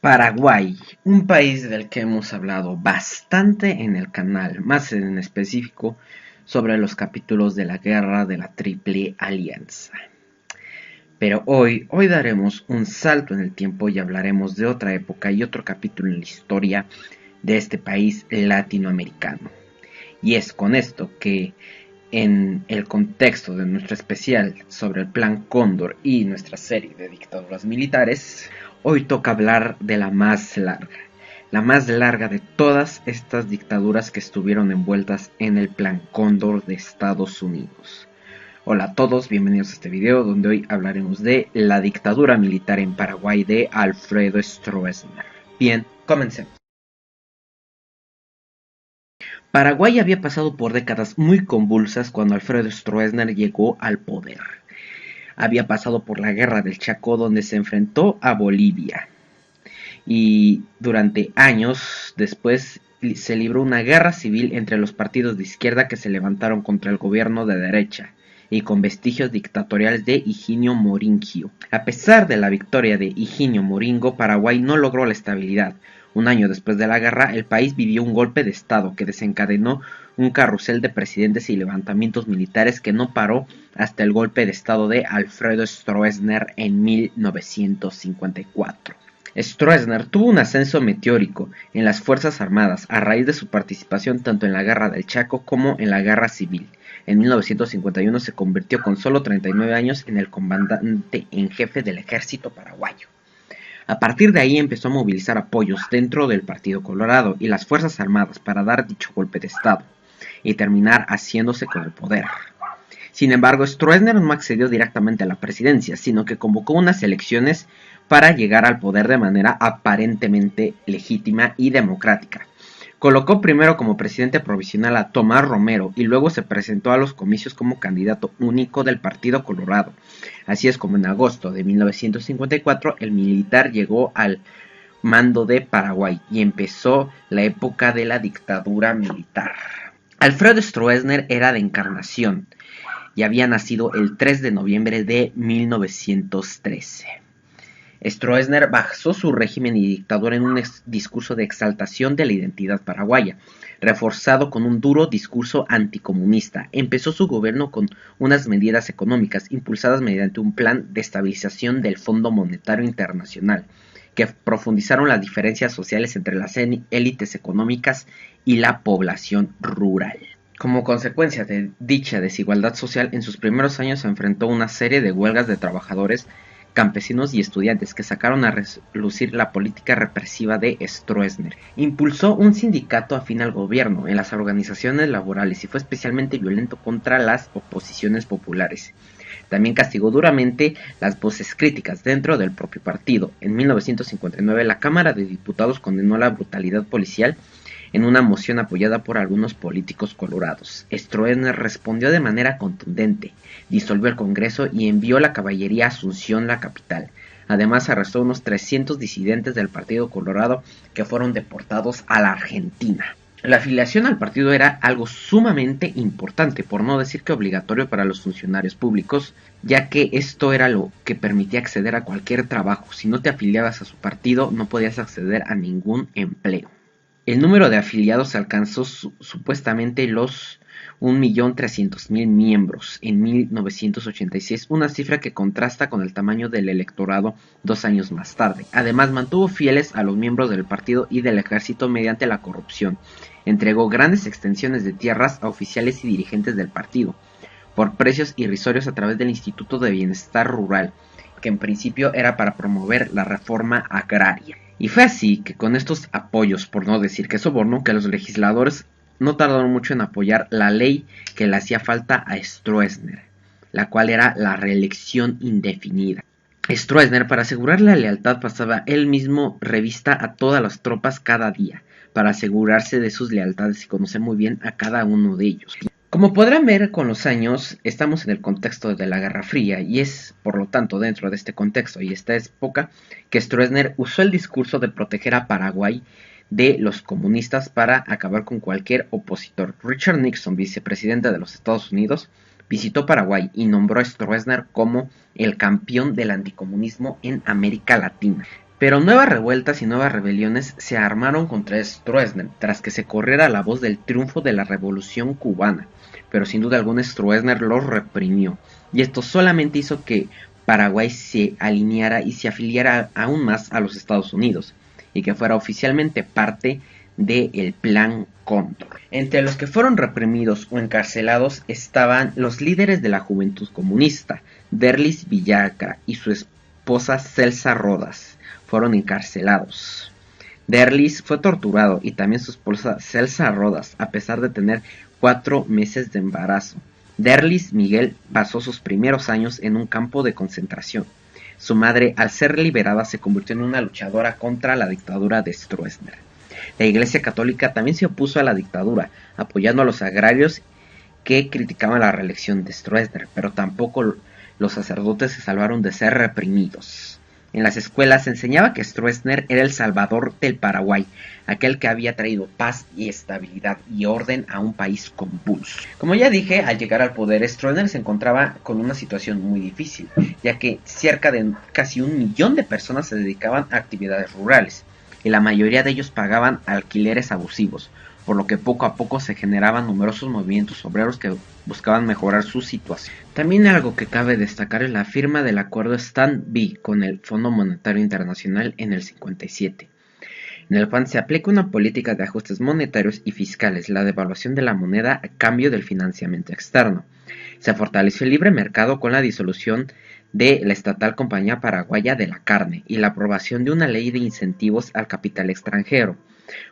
Paraguay, un país del que hemos hablado bastante en el canal, más en específico sobre los capítulos de la Guerra de la Triple Alianza. Pero hoy daremos un salto en el tiempo y hablaremos de otra época y otro capítulo en la historia de este país latinoamericano. Y es con esto que, en el contexto de nuestro especial sobre el Plan Cóndor y nuestra serie de dictaduras militares, hoy toca hablar de la más larga de todas estas dictaduras que estuvieron envueltas en el Plan Cóndor de Estados Unidos. Hola a todos, bienvenidos a este video donde hoy hablaremos de la dictadura militar en Paraguay de Alfredo Stroessner. Bien, comencemos. Paraguay había pasado por décadas muy convulsas cuando Alfredo Stroessner llegó al poder. Había pasado por la Guerra del Chaco, donde se enfrentó a Bolivia. Y durante años después se libró una guerra civil entre los partidos de izquierda que se levantaron contra el gobierno de derecha y con vestigios dictatoriales de Higinio Moringio. A pesar de la victoria de Higinio Moringo, Paraguay no logró la estabilidad. Un año después de la guerra, el país vivió un golpe de estado que desencadenó un carrusel de presidentes y levantamientos militares que no paró hasta el golpe de estado de Alfredo Stroessner en 1954. Stroessner tuvo un ascenso meteórico en las Fuerzas Armadas a raíz de su participación tanto en la Guerra del Chaco como en la Guerra Civil. En 1951 se convirtió con solo 39 años en el comandante en jefe del ejército paraguayo. A partir de ahí empezó a movilizar apoyos dentro del Partido Colorado y las Fuerzas Armadas para dar dicho golpe de estado y terminar haciéndose con el poder. Sin embargo, Stroessner no accedió directamente a la presidencia, sino que convocó unas elecciones para llegar al poder de manera aparentemente legítima y democrática. Colocó primero como presidente provisional a Tomás Romero y luego se presentó a los comicios como candidato único del Partido Colorado. Así es como en agosto de 1954 el militar llegó al mando de Paraguay y empezó la época de la dictadura militar. Alfredo Stroessner era de Encarnación y había nacido el 3 de noviembre de 1913. Stroessner basó su régimen y dictadura en un discurso de exaltación de la identidad paraguaya, reforzado con un duro discurso anticomunista. Empezó su gobierno con unas medidas económicas impulsadas mediante un plan de estabilización del Fondo Monetario Internacional, que profundizaron las diferencias sociales entre las élites económicas y la población rural. Como consecuencia de dicha desigualdad social, en sus primeros años se enfrentó a una serie de huelgas de trabajadores, campesinos y estudiantes que sacaron a relucir la política represiva de Stroessner. Impulsó un sindicato afín al gobierno en las organizaciones laborales y fue especialmente violento contra las oposiciones populares. También castigó duramente las voces críticas dentro del propio partido. En 1959 la Cámara de Diputados condenó la brutalidad policial en una moción apoyada por algunos políticos colorados. Stroessner respondió de manera contundente, disolvió el Congreso y envió la caballería a Asunción, la capital. Además arrestó a unos 300 disidentes del Partido Colorado que fueron deportados a la Argentina. La afiliación al partido era algo sumamente importante, por no decir que obligatorio para los funcionarios públicos, ya que esto era lo que permitía acceder a cualquier trabajo. Si no te afiliabas a su partido, no podías acceder a ningún empleo. El número de afiliados alcanzó supuestamente los 1.300.000 miembros en 1986, una cifra que contrasta con el tamaño del electorado 2 años más tarde. Además, mantuvo fieles a los miembros del partido y del ejército mediante la corrupción. Entregó grandes extensiones de tierras a oficiales y dirigentes del partido, por precios irrisorios a través del Instituto de Bienestar Rural, que en principio era para promover la reforma agraria. Y fue así que con estos apoyos, por no decir que soborno, que los legisladores no tardaron mucho en apoyar la ley que le hacía falta a Stroessner, la cual era la reelección indefinida. Stroessner, para asegurar la lealtad, pasaba él mismo revista a todas las tropas cada día, para asegurarse de sus lealtades y conocer muy bien a cada uno de ellos. Como podrán ver con los años, estamos en el contexto de la Guerra Fría y es, por lo tanto, dentro de este contexto y esta época que Stroessner usó el discurso de proteger a Paraguay de los comunistas para acabar con cualquier opositor. Richard Nixon, vicepresidente de los Estados Unidos, visitó Paraguay y nombró a Stroessner como el campeón del anticomunismo en América Latina. Pero nuevas revueltas y nuevas rebeliones se armaron contra Stroessner tras que se corriera la voz del triunfo de la Revolución Cubana, pero sin duda alguna Stroessner los reprimió, y esto solamente hizo que Paraguay se alineara y se afiliara aún más a los Estados Unidos, y que fuera oficialmente parte del Plan Cóndor. Entre los que fueron reprimidos o encarcelados estaban los líderes de la Juventud Comunista, Derlis Villacra y su esposa Celsa Rodas. Fueron encarcelados. Derlis fue torturado y también su esposa Celsa Rodas, a pesar de tener 4 meses de embarazo. Derlis Miguel pasó sus primeros años en un campo de concentración. Su madre, al ser liberada, se convirtió en una luchadora contra la dictadura de Stroessner. La Iglesia Católica también se opuso a la dictadura, apoyando a los agrarios que criticaban la reelección de Stroessner, pero tampoco los sacerdotes se salvaron de ser reprimidos. En las escuelas se enseñaba que Stroessner era el salvador del Paraguay, aquel que había traído paz y estabilidad y orden a un país convulso. Como ya dije, al llegar al poder, Stroessner se encontraba con una situación muy difícil, ya que cerca de casi 1 millón de personas se dedicaban a actividades rurales, y la mayoría de ellos pagaban alquileres abusivos, por lo que poco a poco se generaban numerosos movimientos obreros que buscaban mejorar su situación. También algo que cabe destacar es la firma del acuerdo Stand-by con el Fondo Monetario Internacional en el 57, en el cual se aplica una política de ajustes monetarios y fiscales, la devaluación de la moneda a cambio del financiamiento externo. Se fortaleció el libre mercado con la disolución de la estatal Compañía Paraguaya de la Carne y la aprobación de una ley de incentivos al capital extranjero.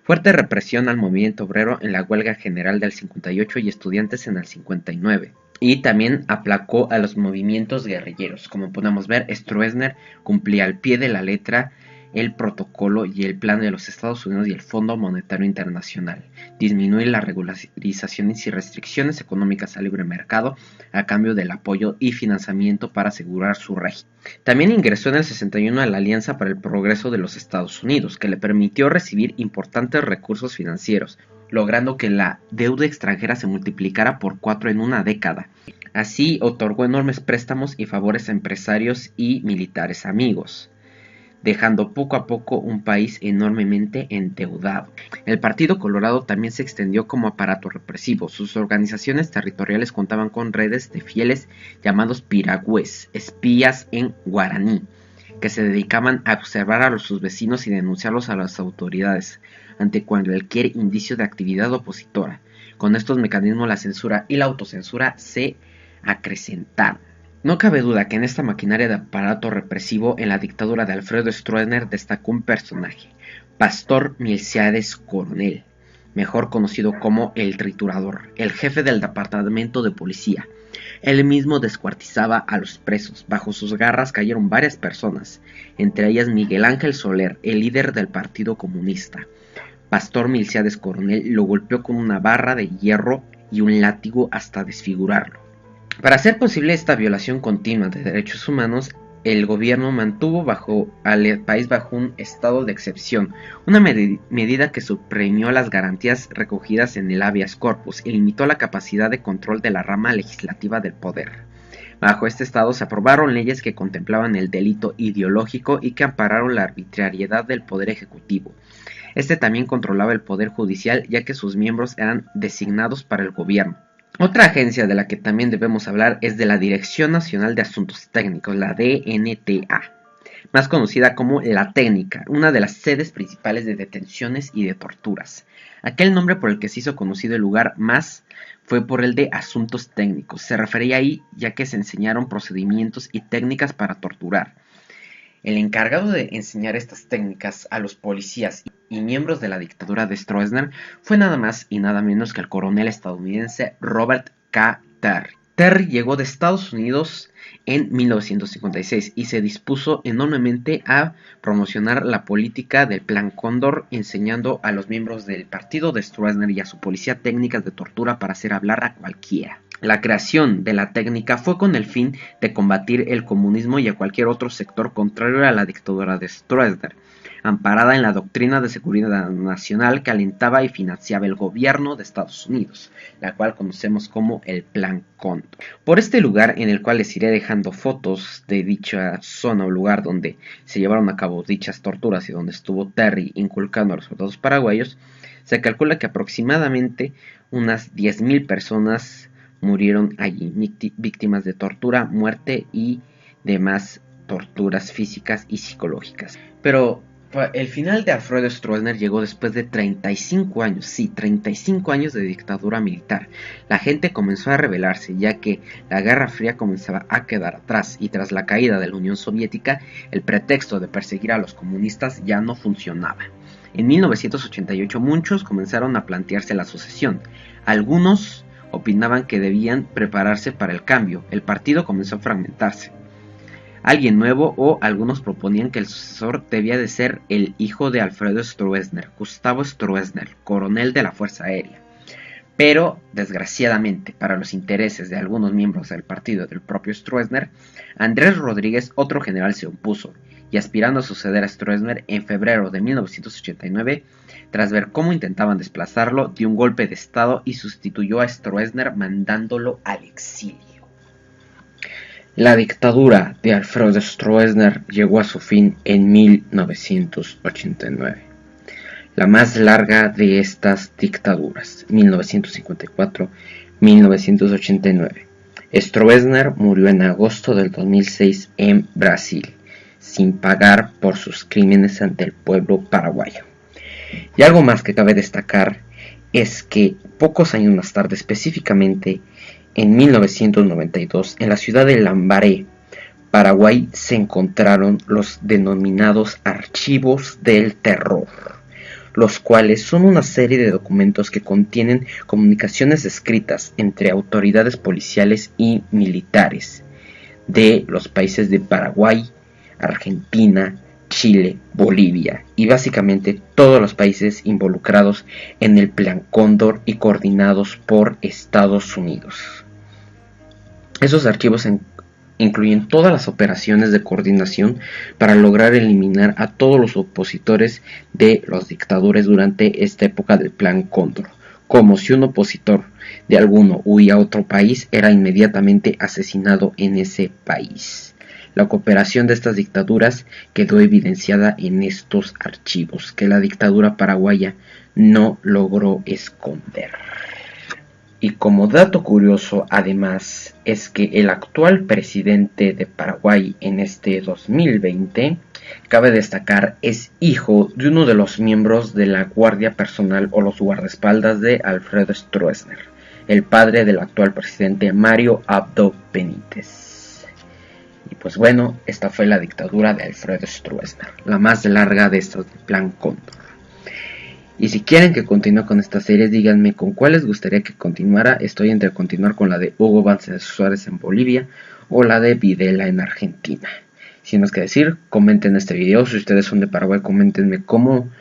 Fuerte represión al movimiento obrero en la huelga general del 58 y estudiantes en el 59. Y también aplacó a los movimientos guerrilleros. Como podemos ver, Stroessner cumplía al pie de la letra el protocolo y el plan de los Estados Unidos y el Fondo Monetario Internacional. Disminuir las regularizaciones y restricciones económicas al libre mercado a cambio del apoyo y financiamiento para asegurar su régimen. También ingresó en el 61 a la Alianza para el Progreso de los Estados Unidos, que le permitió recibir importantes recursos financieros, logrando que la deuda extranjera se multiplicara por 4 en una década. Así otorgó enormes préstamos y favores a empresarios y militares amigos, dejando poco a poco un país enormemente endeudado. El Partido Colorado también se extendió como aparato represivo. Sus organizaciones territoriales contaban con redes de fieles llamados piragües, espías en guaraní, que se dedicaban a observar a sus vecinos y denunciarlos a las autoridades ante cualquier indicio de actividad opositora. Con estos mecanismos la censura y la autocensura se acrecentaron. No cabe duda que en esta maquinaria de aparato represivo en la dictadura de Alfredo Stroessner destacó un personaje, Pastor Milciades Coronel, mejor conocido como el Triturador, el jefe del departamento de policía. Él mismo descuartizaba a los presos. Bajo sus garras cayeron varias personas, entre ellas Miguel Ángel Soler, el líder del Partido Comunista. Pastor Milciades Coronel lo golpeó con una barra de hierro y un látigo hasta desfigurarlo. Para hacer posible esta violación continua de derechos humanos, el gobierno mantuvo al país bajo un estado de excepción, una medida que suprimió las garantías recogidas en el habeas corpus y limitó la capacidad de control de la rama legislativa del poder. Bajo este estado se aprobaron leyes que contemplaban el delito ideológico y que ampararon la arbitrariedad del poder ejecutivo. Este también controlaba el poder judicial, ya que sus miembros eran designados para el gobierno. Otra agencia de la que también debemos hablar es de la Dirección Nacional de Asuntos Técnicos, la DNTA, más conocida como La Técnica, una de las sedes principales de detenciones y de torturas. Aquel nombre por el que se hizo conocido el lugar más fue por el de Asuntos Técnicos. Se refería ahí ya que se enseñaron procedimientos y técnicas para torturar. El encargado de enseñar estas técnicas a los policías y miembros de la dictadura de Stroessner fue nada más y nada menos que el coronel estadounidense Robert K. Terry. Terry llegó de Estados Unidos en 1956 y se dispuso enormemente a promocionar la política del Plan Cóndor, enseñando a los miembros del partido de Stroessner y a su policía técnicas de tortura para hacer hablar a cualquiera. La creación de la técnica fue con el fin de combatir el comunismo y a cualquier otro sector contrario a la dictadura de Stroessner, amparada en la doctrina de seguridad nacional que alentaba y financiaba el gobierno de Estados Unidos, la cual conocemos como el Plan Cóndor. Por este lugar, en el cual les iré dejando fotos de dicha zona o lugar donde se llevaron a cabo dichas torturas y donde estuvo Terry inculcando a los soldados paraguayos, se calcula que aproximadamente unas 10.000 personas murieron allí, víctimas de tortura, muerte y demás torturas físicas y psicológicas. Pero el final de Alfredo Stroessner llegó después de 35 años, sí, 35 años de dictadura militar. La gente comenzó a rebelarse, ya que la Guerra Fría comenzaba a quedar atrás, y tras la caída de la Unión Soviética, el pretexto de perseguir a los comunistas ya no funcionaba. En 1988 muchos comenzaron a plantearse la sucesión. Algunos opinaban que debían prepararse para el cambio. El partido comenzó a fragmentarse. Alguien nuevo, o algunos proponían que el sucesor debía de ser el hijo de Alfredo Stroessner, Gustavo Stroessner, coronel de la Fuerza Aérea. Pero, desgraciadamente, para los intereses de algunos miembros del partido del propio Stroessner, Andrés Rodríguez, otro general, se opuso, y aspirando a suceder a Stroessner en febrero de 1989, tras ver cómo intentaban desplazarlo, dio un golpe de estado y sustituyó a Stroessner mandándolo al exilio. La dictadura de Alfredo Stroessner llegó a su fin en 1989. La más larga de estas dictaduras, 1954-1989. Stroessner murió en agosto del 2006 en Brasil, sin pagar por sus crímenes ante el pueblo paraguayo. Y algo más que cabe destacar es que pocos años más tarde, específicamente en 1992, en la ciudad de Lambaré, Paraguay, se encontraron los denominados archivos del terror, los cuales son una serie de documentos que contienen comunicaciones escritas entre autoridades policiales y militares de los países de Paraguay, Argentina, Chile, Bolivia y básicamente todos los países involucrados en el Plan Cóndor y coordinados por Estados Unidos. Esos archivos incluyen todas las operaciones de coordinación para lograr eliminar a todos los opositores de los dictadores durante esta época del Plan Cóndor, como si un opositor de alguno huía a otro país, era inmediatamente asesinado en ese país. La cooperación de estas dictaduras quedó evidenciada en estos archivos, que la dictadura paraguaya no logró esconder. Y como dato curioso, además, es que el actual presidente de Paraguay en este 2020, cabe destacar, es hijo de uno de los miembros de la guardia personal o los guardaespaldas de Alfredo Stroessner, el padre del actual presidente Mario Abdo Benítez. Y pues bueno, esta fue la dictadura de Alfredo Stroessner, la más larga de estas del Plan Cóndor. Y si quieren que continúe con esta serie, díganme con cuál les gustaría que continuara. Estoy entre continuar con la de Hugo Banzer Suárez en Bolivia o la de Videla en Argentina. Sin más que decir, comenten este video. Si ustedes son de Paraguay, coméntenme cómo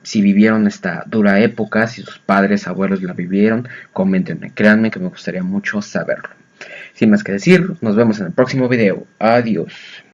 si vivieron esta dura época, si sus padres, abuelos la vivieron, coméntenme. Créanme que me gustaría mucho saberlo. Sin más que decir, nos vemos en el próximo video. Adiós.